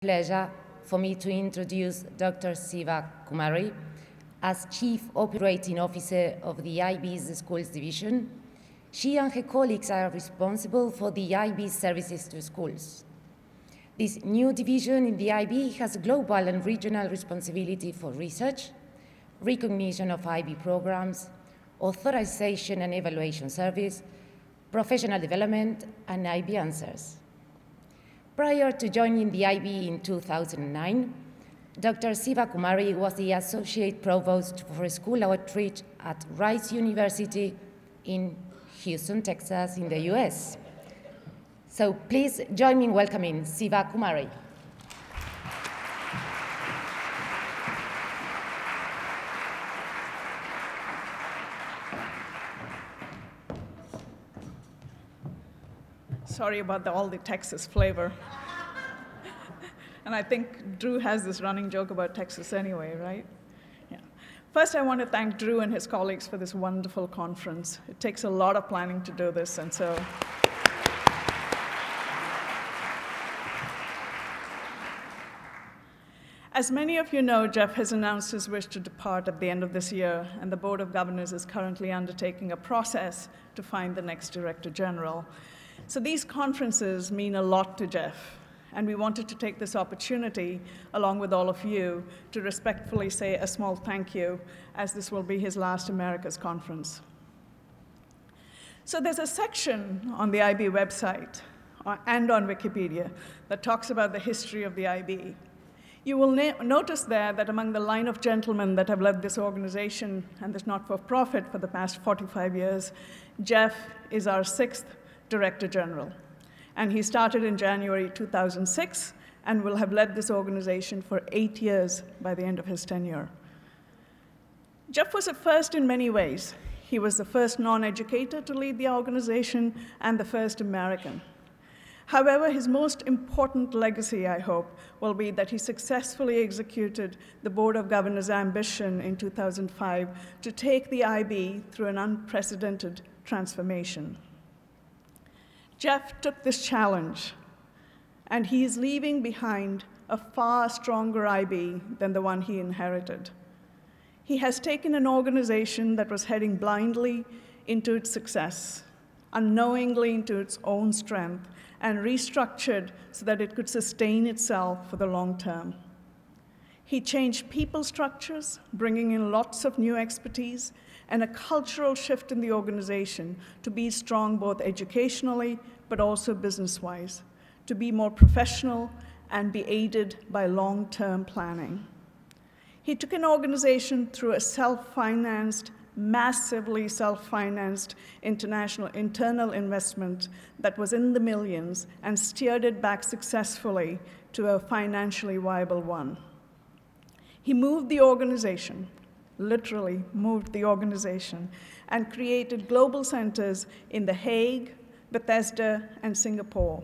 Pleasure for me to introduce Dr. Siva Kumari as Chief Operating Officer of the IB's Schools Division. She and her colleagues are responsible for the IB's services to schools. This new division in the IB has global and regional responsibility for research, recognition of IB programs, authorization and evaluation service, professional development, and IB answers. Prior to joining the IB in 2009, Dr. Siva Kumari was the Associate Provost for School Outreach at Rice University in Houston, Texas, in the US. So please join me in welcoming Siva Kumari. Sorry about all the Texas flavor. And I think Drew has this running joke about Texas anyway, right? Yeah. First, I want to thank Drew and his colleagues for this wonderful conference. It takes a lot of planning to do this, and so. As many of you know, Jeff has announced his wish to depart at the end of this year, and the Board of Governors is currently undertaking a process to find the next Director General. So these conferences mean a lot to Jeff, and we wanted to take this opportunity, along with all of you, to respectfully say a small thank you, as this will be his last Americas conference. So there's a section on the IB website and on Wikipedia that talks about the history of the IB. You will notice there that among the line of gentlemen that have led this organization and this not-for-profit for the past 45 years, Jeff is our 6th Director General. And he started in January 2006 and will have led this organization for 8 years by the end of his tenure. Jeff was a first in many ways. He was the first non-educator to lead the organization and the first American. However, his most important legacy, I hope, will be that he successfully executed the Board of Governors' ambition in 2005 to take the IB through an unprecedented transformation. Jeff took this challenge, and he is leaving behind a far stronger IB than the one he inherited. He has taken an organization that was heading blindly into its success, unknowingly into its own strength, and restructured so that it could sustain itself for the long term. He changed people structures, bringing in lots of new expertise, and a cultural shift in the organization to be strong both educationally but also business-wise, to be more professional and be aided by long-term planning. He took an organization through a self-financed, massively self-financed internal investment that was in the millions and steered it back successfully to a financially viable one. He moved the organization, literally moved the organization, and created global centers in The Hague, Bethesda, and Singapore,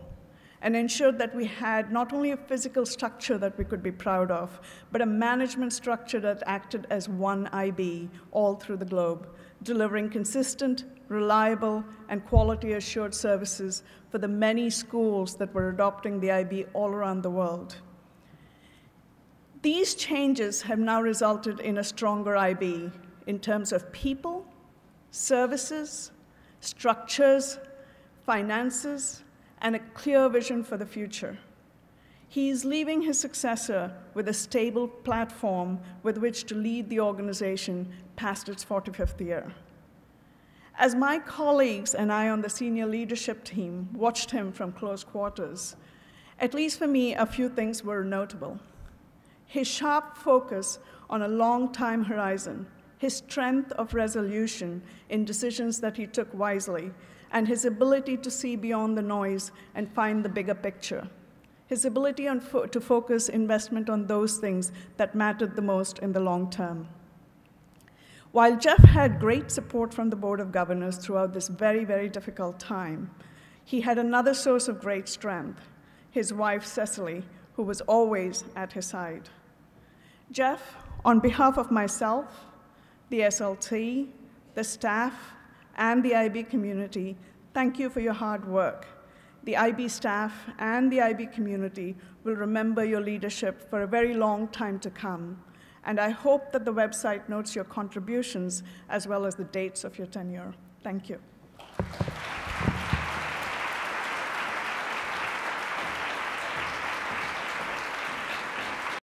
and ensured that we had not only a physical structure that we could be proud of, but a management structure that acted as one IB all through the globe, delivering consistent, reliable, and quality-assured services for the many schools that were adopting the IB all around the world. These changes have now resulted in a stronger IB in terms of people, services, structures, finances, and a clear vision for the future. He is leaving his successor with a stable platform with which to lead the organization past its 45th year. As my colleagues and I on the senior leadership team watched him from close quarters, at least for me, a few things were notable. His sharp focus on a long time horizon, his strength of resolution in decisions that he took wisely, and his ability to see beyond the noise and find the bigger picture. His ability to focus investment on those things that mattered the most in the long term. While Jeff had great support from the Board of Governors throughout this very, very difficult time, he had another source of great strength, his wife, Cecily, who was always at his side. Jeff, on behalf of myself, the SLT, the staff, and the IB community, thank you for your hard work. the IB staff and the IB community will remember your leadership for a very long time to come. And I hope that the website notes your contributions as well as the dates of your tenure. Thank you.